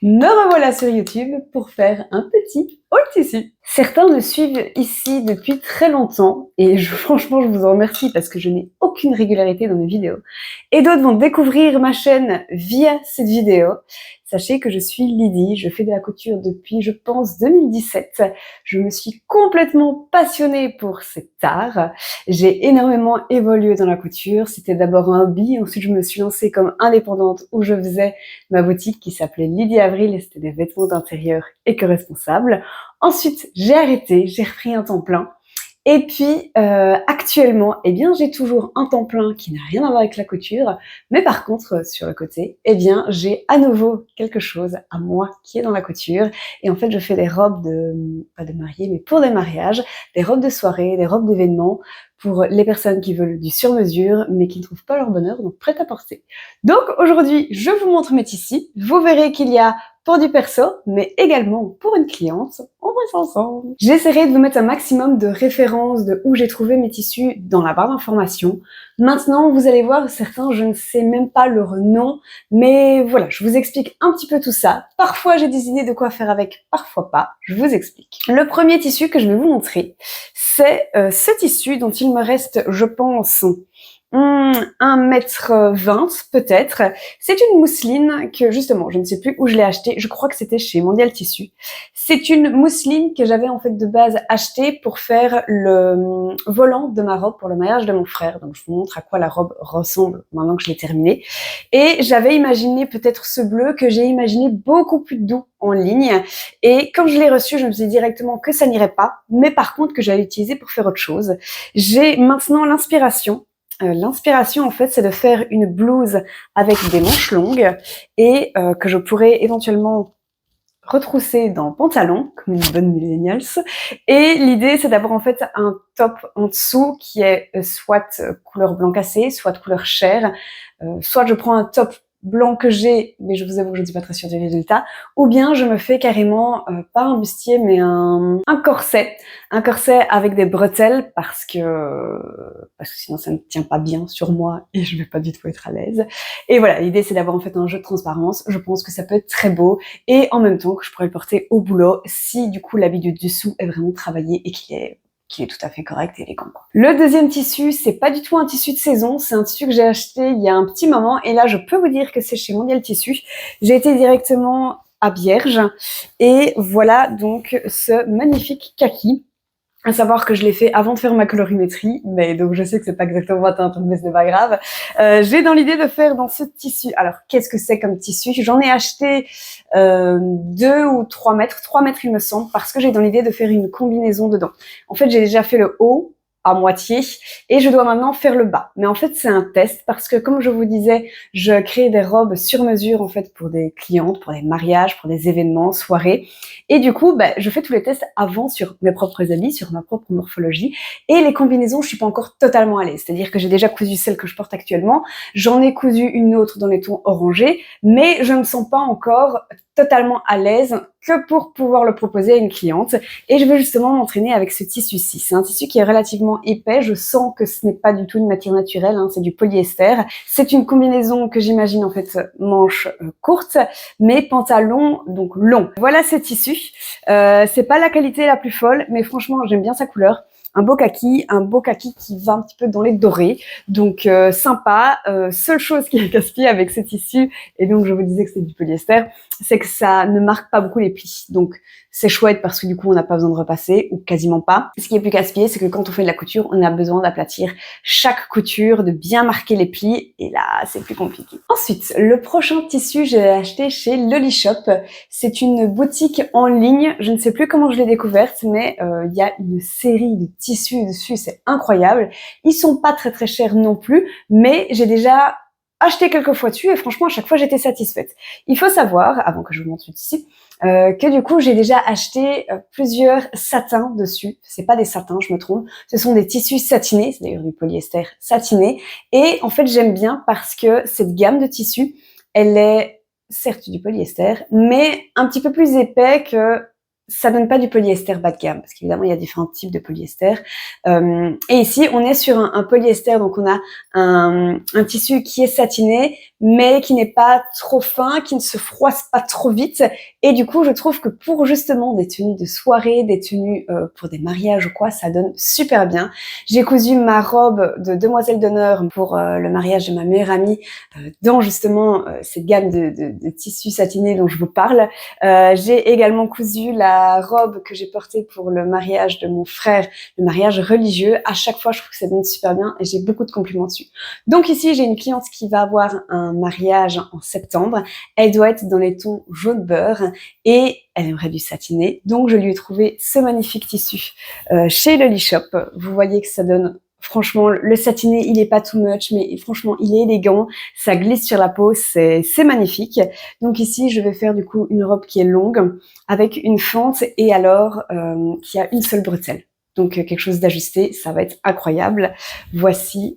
Me revoilà sur YouTube pour faire un petit haul tissu. Certains me suivent ici depuis très longtemps et franchement je vous en remercie parce que je n'ai aucune régularité dans mes vidéos. Et d'autres vont découvrir ma chaîne via cette vidéo. Sachez que je suis Lydie, je fais de la couture depuis je pense 2017. Je me suis complètement passionnée pour cet art. J'ai énormément évolué dans la couture. C'était d'abord un hobby, ensuite je me suis lancée comme indépendante où je faisais ma boutique qui s'appelait Lydie Avril et c'était des vêtements d'intérieur éco-responsables. Ensuite, j'ai arrêté, j'ai repris un temps plein. Et puis, actuellement, eh bien, j'ai toujours un temps plein qui n'a rien à voir avec la couture, mais par contre, sur le côté, eh bien, j'ai à nouveau quelque chose à moi qui est dans la couture. Et en fait, je fais des robes pas de mariée, mais pour des mariages, des robes de soirée, des robes d'événements, pour les personnes qui veulent du sur-mesure, mais qui ne trouvent pas leur bonheur, donc prêt à porter. Donc aujourd'hui, je vous montre mes tissus. Vous verrez qu'il y a pour du perso, mais également pour une cliente. On voit ça ensemble. J'essaierai de vous mettre un maximum de références de où j'ai trouvé mes tissus dans la barre d'informations. Maintenant, vous allez voir, certains, je ne sais même pas leur nom, mais voilà, je vous explique un petit peu tout ça. Parfois, j'ai des idées de quoi faire avec, parfois pas. Je vous explique. Le premier tissu que je vais vous montrer, c'est ce tissu dont il me reste, je pense, 1,20 m peut-être. C'est une mousseline que justement, je ne sais plus où je l'ai achetée. Je crois que c'était chez Mondial Tissu. C'est une mousseline que j'avais en fait de base achetée pour faire le volant de ma robe pour le mariage de mon frère. Donc je vous montre à quoi la robe ressemble maintenant que je l'ai terminée. Et j'avais imaginé peut-être ce bleu que j'ai imaginé beaucoup plus doux en ligne. Et quand je l'ai reçu, je me suis dit directement que ça n'irait pas, mais par contre que j'allais l'utiliser pour faire autre chose. J'ai maintenant l'inspiration. L'inspiration, en fait, c'est de faire une blouse avec des manches longues et que je pourrais éventuellement retrousser dans le pantalon, comme une bonne millennials. Et l'idée, c'est d'avoir en fait un top en dessous qui est soit couleur blanc cassé, soit couleur chair. Soit je prends un top blanc que j'ai, mais je vous avoue que je ne suis pas très sûre du résultat, ou bien je me fais carrément, pas un bustier, mais un corset. Un corset avec des bretelles parce que sinon ça ne tient pas bien sur moi et je vais pas du tout être à l'aise. Et voilà, l'idée c'est d'avoir en fait un jeu de transparence. Je pense que ça peut être très beau et en même temps que je pourrais le porter au boulot si du coup l'habit du dessous est vraiment travaillé et qu'il est tout à fait correct et élégant. Le deuxième tissu, c'est pas du tout un tissu de saison, c'est un tissu que j'ai acheté il y a un petit moment et là je peux vous dire que c'est chez Mondial Tissu. J'ai été directement à Bierge et voilà donc ce magnifique kaki. À savoir que je l'ai fait avant de faire ma colorimétrie, mais donc je sais que c'est pas exactement ma teinte, mais c'est pas grave. J'ai dans l'idée de faire dans ce tissu. Alors, qu'est-ce que c'est comme tissu? J'en ai acheté 2 ou 3 mètres, 3 mètres il me semble, parce que j'ai dans l'idée de faire une combinaison dedans. En fait, j'ai déjà fait le haut à moitié et je dois maintenant faire le bas. Mais en fait, c'est un test parce que comme je vous disais, je crée des robes sur mesure en fait pour des clientes, pour des mariages, pour des événements, soirées. Et du coup, je fais tous les tests avant sur mes propres habits, sur ma propre morphologie. Et les combinaisons, je suis pas encore totalement à l'aise. C'est-à-dire que j'ai déjà cousu celle que je porte actuellement. J'en ai cousu une autre dans les tons orangés, mais je ne me sens pas encore totalement à l'aise que pour pouvoir le proposer à une cliente. Et je vais justement m'entraîner avec ce tissu-ci. C'est un tissu qui est relativement épais. Je sens que ce n'est pas du tout une matière naturelle, hein, c'est du polyester. C'est une combinaison que j'imagine en fait manches courtes, mais pantalon donc long. Voilà ce tissu. C'est pas la qualité la plus folle, mais franchement j'aime bien sa couleur. Un beau kaki qui va un petit peu dans les dorés, donc sympa. Seule chose qui est casse-pied avec ce tissu, et donc je vous disais que c'est du polyester, c'est que ça ne marque pas beaucoup les plis. Donc c'est chouette parce que du coup on n'a pas besoin de repasser, ou quasiment pas. Ce qui est plus casse-pied, c'est que quand on fait de la couture, on a besoin d'aplatir chaque couture, de bien marquer les plis, et là c'est plus compliqué. Ensuite, le prochain tissu, je l'ai acheté chez Loli Shop. C'est une boutique en ligne, je ne sais plus comment je l'ai découverte, mais il y a une série de tissus dessus, c'est incroyable. Ils sont pas très très chers non plus, mais j'ai déjà acheté quelques fois dessus et franchement à chaque fois j'étais satisfaite. Il faut savoir, avant que je vous montre le tissu, que du coup j'ai déjà acheté plusieurs satins dessus. C'est pas des satins, je me trompe. Ce sont des tissus satinés, c'est d'ailleurs du polyester satiné. Et en fait j'aime bien parce que cette gamme de tissus, elle est certes du polyester, mais un petit peu plus épais que ça donne pas du polyester bas de gamme, parce qu'évidemment il y a différents types de polyester. Et ici on est sur un polyester, donc on a un tissu qui est satiné, mais qui n'est pas trop fin, qui ne se froisse pas trop vite. Et du coup, je trouve que pour justement des tenues de soirée, des tenues pour des mariages ou quoi, ça donne super bien. J'ai cousu ma robe de demoiselle d'honneur pour le mariage de ma meilleure amie dans justement cette gamme de tissus satinés dont je vous parle. J'ai également cousu la robe que j'ai portée pour le mariage de mon frère, le mariage religieux. À chaque fois, je trouve que ça donne super bien et j'ai beaucoup de compliments dessus. Donc ici, j'ai une cliente qui va avoir un mariage en septembre. Elle doit être dans les tons jaune beurre et elle aimerait du satiné. Donc je lui ai trouvé ce magnifique tissu chez Loli Shop. Vous voyez que ça donne... Franchement, le satiné, il est pas too much, mais franchement, il est élégant. Ça glisse sur la peau, c'est magnifique. Donc ici, je vais faire du coup une robe qui est longue, avec une fente et alors qui a une seule bretelle. Donc quelque chose d'ajusté, ça va être incroyable. Voici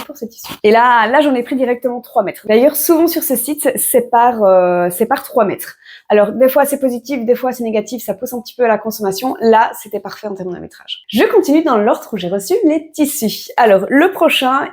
pour ce tissu. Et là j'en ai pris directement 3 mètres. D'ailleurs, souvent sur ce site, c'est par 3 mètres. Alors, des fois c'est positif, des fois c'est négatif, ça pousse un petit peu à la consommation. Là, c'était parfait en termes de métrage. Je continue dans l'ordre où j'ai reçu les tissus. Alors, le prochain,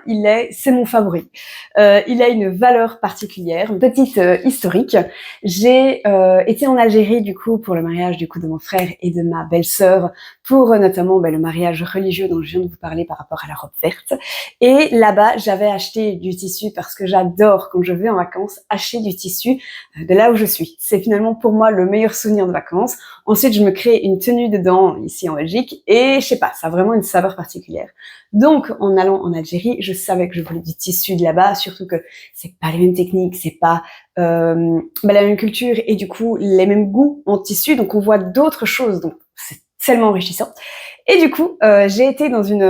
c'est mon favori. Il a une valeur particulière, une petite historique. J'ai été en Algérie, du coup, pour le mariage du coup de mon frère et de ma belle-sœur, pour notamment le mariage religieux dont je viens de vous parler par rapport à la robe verte. Et là-bas, j'avais acheté du tissu parce que j'adore, quand je vais en vacances, acheter du tissu de là où je suis. C'est finalement pour moi le meilleur souvenir de vacances. Ensuite, je me crée une tenue dedans, ici en Belgique, et je sais pas, ça a vraiment une saveur particulière. Donc, en allant en Algérie, je savais que je voulais du tissu de là-bas, surtout que c'est pas les mêmes techniques, c'est pas la même culture, et du coup, les mêmes goûts en tissu, donc on voit d'autres choses, donc c'est tellement enrichissant. Et du coup, j'ai été dans une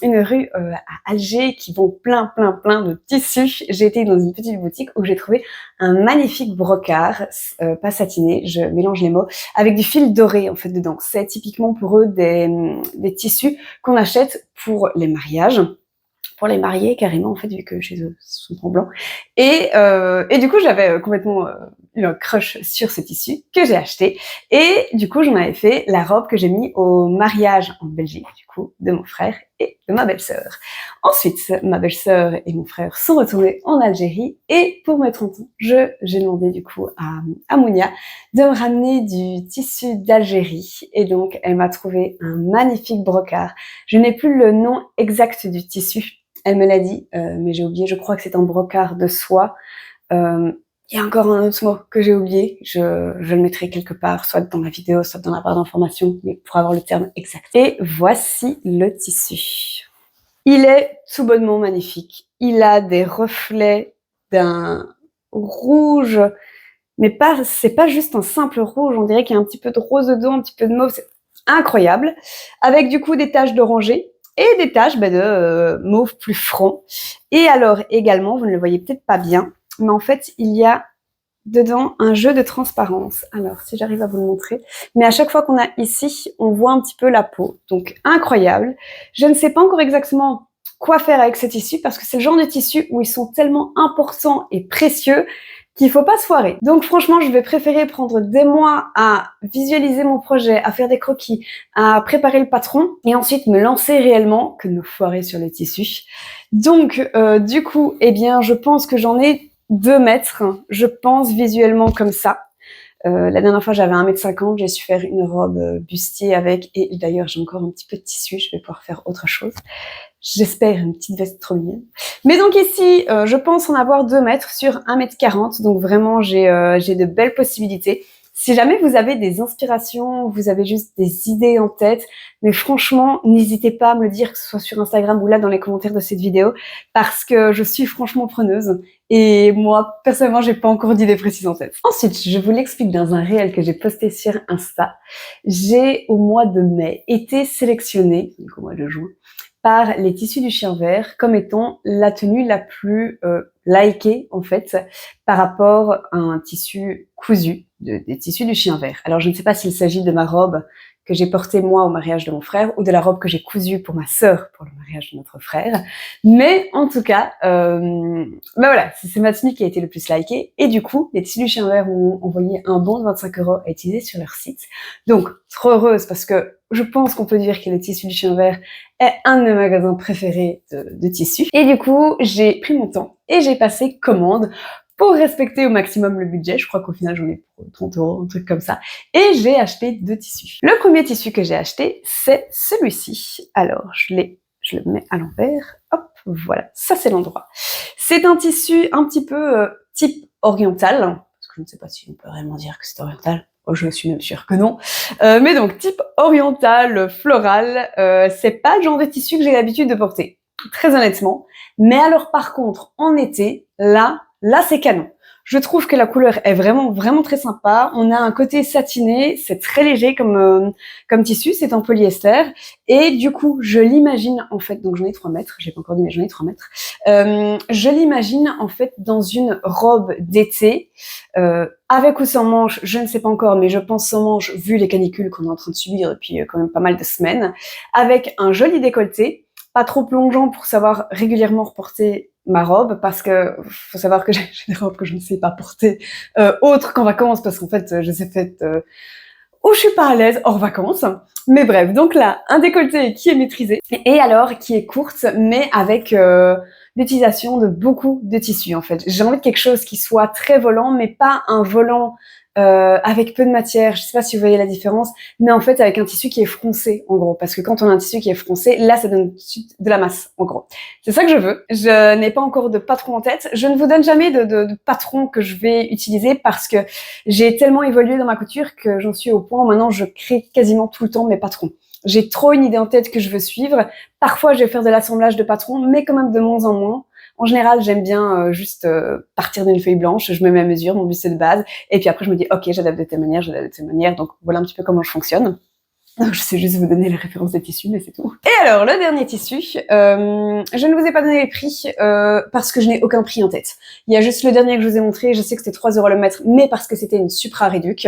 rue à Alger qui vend plein de tissus. J'ai été dans une petite boutique où j'ai trouvé un magnifique brocart, pas satiné, je mélange les mots, avec du fil doré en fait dedans. C'est typiquement pour eux des tissus qu'on achète pour les mariages. Pour les mariés carrément en fait, vu que chez eux sont en blanc. Et du coup j'avais complètement eu un crush sur ce tissu que j'ai acheté et du coup j'en avais fait la robe que j'ai mis au mariage en Belgique du coup de mon frère et de ma belle-sœur. Ensuite ma belle-sœur et mon frère sont retournés en Algérie et pour mes 30 ans j'ai demandé du coup à Mounia de me ramener du tissu d'Algérie et donc elle m'a trouvé un magnifique brocart. Je n'ai plus le nom exact du tissu. Elle me l'a dit, mais j'ai oublié, je crois que c'est un brocart de soie. Il y a encore un autre mot que j'ai oublié, je le mettrai quelque part, soit dans la vidéo, soit dans la barre d'informations, mais pour avoir le terme exact. Et voici le tissu. Il est tout bonnement magnifique. Il a des reflets d'un rouge, mais c'est pas juste un simple rouge, on dirait qu'il y a un petit peu de rose dedans, un petit peu de mauve, c'est incroyable. Avec du coup des taches d'orangé, et des taches de mauve plus franc. Et alors également, vous ne le voyez peut-être pas bien, mais en fait, il y a dedans un jeu de transparence. Alors, si j'arrive à vous le montrer. Mais à chaque fois qu'on a ici, on voit un petit peu la peau. Donc, incroyable. Je ne sais pas encore exactement quoi faire avec ce tissu parce que c'est le genre de tissu où ils sont tellement importants et précieux qu'il faut pas se foirer. Donc franchement, je vais préférer prendre des mois à visualiser mon projet, à faire des croquis, à préparer le patron et ensuite me lancer réellement que de me foirer sur le tissu. Donc du coup, eh bien, je pense que j'en ai 2 mètres, je pense visuellement comme ça. La dernière fois, j'avais 1,50 m, j'ai su faire une robe bustier avec, et d'ailleurs, j'ai encore un petit peu de tissu, je vais pouvoir faire autre chose. J'espère une petite veste trop mignonne. Mais donc ici, je pense en avoir 2 mètres sur 1,40 m, donc vraiment, j'ai de belles possibilités. Si jamais vous avez des inspirations, vous avez juste des idées en tête, mais franchement, n'hésitez pas à me le dire, que ce soit sur Instagram ou là dans les commentaires de cette vidéo, parce que je suis franchement preneuse. Et moi, personnellement, j'ai pas encore d'idées précises en tête. Ensuite, je vous l'explique dans un réel que j'ai posté sur Insta. J'ai, au mois de mai, été sélectionnée, donc au mois de juin, par les tissus du chien vert comme étant la tenue la plus likée en fait par rapport à un tissu cousu des tissus du chien vert. Alors je ne sais pas s'il s'agit de ma robe que j'ai portée moi au mariage de mon frère ou de la robe que j'ai cousue pour ma sœur pour le mariage de notre frère. Mais en tout cas, voilà, c'est ma tenue qui a été le plus likée. Et du coup, les tissus du chien vert m'ont envoyé un bon de 25 € à utiliser sur leur site. Donc, trop heureuse parce que je pense qu'on peut dire que le tissu du chien vert est un de mes magasins préférés de tissus. Et du coup, j'ai pris mon temps et j'ai passé commande pour respecter au maximum le budget. Je crois qu'au final, j'en ai pour 30 €, un truc comme ça. Et j'ai acheté 2 tissus. Le premier tissu que j'ai acheté, c'est celui-ci. Alors, je le mets à l'envers. Hop, voilà, ça c'est l'endroit. C'est un tissu un petit peu type oriental, parce que je ne sais pas si on peut vraiment dire que c'est oriental. Oh, je suis même sûre que non. Mais donc, type oriental, floral, c'est pas le genre de tissu que j'ai l'habitude de porter, très honnêtement. Mais alors par contre, en été, là c'est canon. Je trouve que la couleur est vraiment très sympa. On a un côté satiné, c'est très léger comme tissu, c'est en polyester. Et du coup, je l'imagine en fait, donc j'en ai 3 mètres, j'ai pas encore dit mais j'en ai 3 mètres. Je l'imagine en fait dans une robe d'été, avec ou sans manches, je ne sais pas encore, mais je pense sans manches vu les canicules qu'on est en train de subir depuis quand même pas mal de semaines, avec un joli décolleté, pas trop plongeant pour savoir régulièrement reporter ma robe, parce que faut savoir que j'ai des robes que je ne sais pas porter autres qu'en vacances, parce qu'en fait je les ai faites où je suis pas à l'aise hors vacances. Mais bref, donc là, un décolleté qui est maîtrisé, et alors qui est courte, mais avec l'utilisation de beaucoup de tissus en fait. J'ai envie de quelque chose qui soit très volant, mais pas un volant avec peu de matière. Je sais pas si vous voyez la différence, mais en fait avec un tissu qui est froncé en gros, parce que quand on a un tissu qui est froncé, là ça donne tout de suite de la masse en gros. C'est ça que je veux. Je n'ai pas encore de patron en tête. Je ne vous donne jamais de patron que je vais utiliser parce que j'ai tellement évolué dans ma couture que j'en suis au point où maintenant je crée quasiment tout le temps mes patrons. J'ai trop une idée en tête que je veux suivre. Parfois, je vais faire de l'assemblage de patrons, mais quand même de moins en moins. En général, j'aime bien juste partir d'une feuille blanche, je mets mes mesures, mon buste de base, et puis après je me dis ok, j'adapte de telle manière, donc voilà un petit peu comment je fonctionne. Je sais juste vous donner les références des tissus, mais c'est tout. Et alors, le dernier tissu, je ne vous ai pas donné les prix parce que je n'ai aucun prix en tête. Il y a juste le dernier que je vous ai montré, je sais que c'était 3 € le mètre, mais parce que c'était une supra réduc.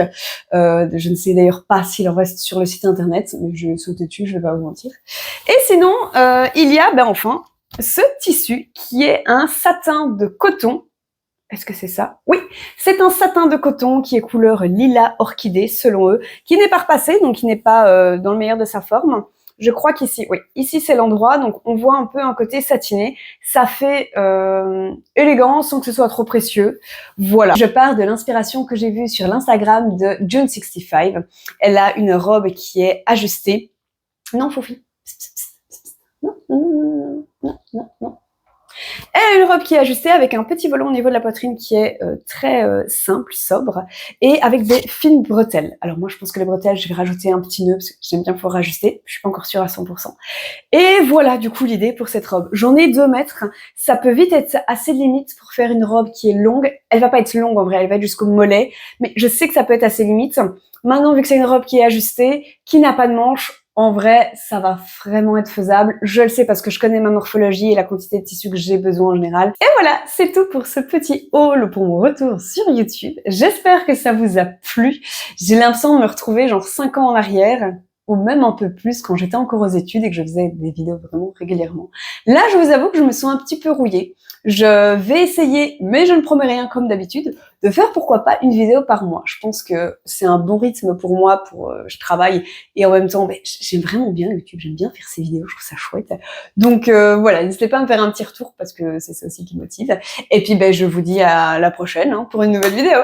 Je ne sais d'ailleurs pas s'il en reste sur le site internet, mais je vais sauter dessus, je vais pas vous mentir. Et sinon, il y a, enfin, ce tissu qui est un satin de coton. Est-ce que c'est ça? Oui, c'est un satin de coton qui est couleur lilas orchidée, selon eux, qui n'est pas repassé, donc qui n'est pas dans le meilleur de sa forme. Je crois qu'ici, oui, ici c'est l'endroit, donc on voit un peu un côté satiné. Ça fait élégant sans que ce soit trop précieux. Voilà. Je pars de l'inspiration que j'ai vue sur l'Instagram de June65. Elle a une robe qui est ajustée. Non, Foufi. Non. Elle a une robe qui est ajustée avec un petit volant au niveau de la poitrine qui est très simple, sobre, et avec des fines bretelles. Alors moi, je pense que les bretelles, je vais rajouter un petit nœud parce que j'aime bien pouvoir rajuster. Je suis pas encore sûre à 100%. Et voilà, du coup, l'idée pour cette robe. J'en ai 2 mètres. Ça peut vite être assez limite pour faire une robe qui est longue. Elle va pas être longue en vrai, elle va être jusqu'au mollet, mais je sais que ça peut être assez limite. Maintenant, vu que c'est une robe qui est ajustée, qui n'a pas de manches, en vrai, ça va vraiment être faisable. Je le sais parce que je connais ma morphologie et la quantité de tissu que j'ai besoin en général. Et voilà, c'est tout pour ce petit haul pour mon retour sur YouTube. J'espère que ça vous a plu. J'ai l'impression de me retrouver genre 5 ans en arrière, ou même un peu plus quand j'étais encore aux études et que je faisais des vidéos vraiment régulièrement. Là, je vous avoue que je me sens un petit peu rouillée. Je vais essayer, mais je ne promets rien comme d'habitude, de faire pourquoi pas une vidéo par mois. Je pense que c'est un bon rythme pour moi, je travaille et en même temps, j'aime vraiment bien YouTube, j'aime bien faire ces vidéos, je trouve ça chouette. Donc voilà, n'hésitez pas à me faire un petit retour parce que c'est ça aussi qui motive. Et puis je vous dis à la prochaine pour une nouvelle vidéo.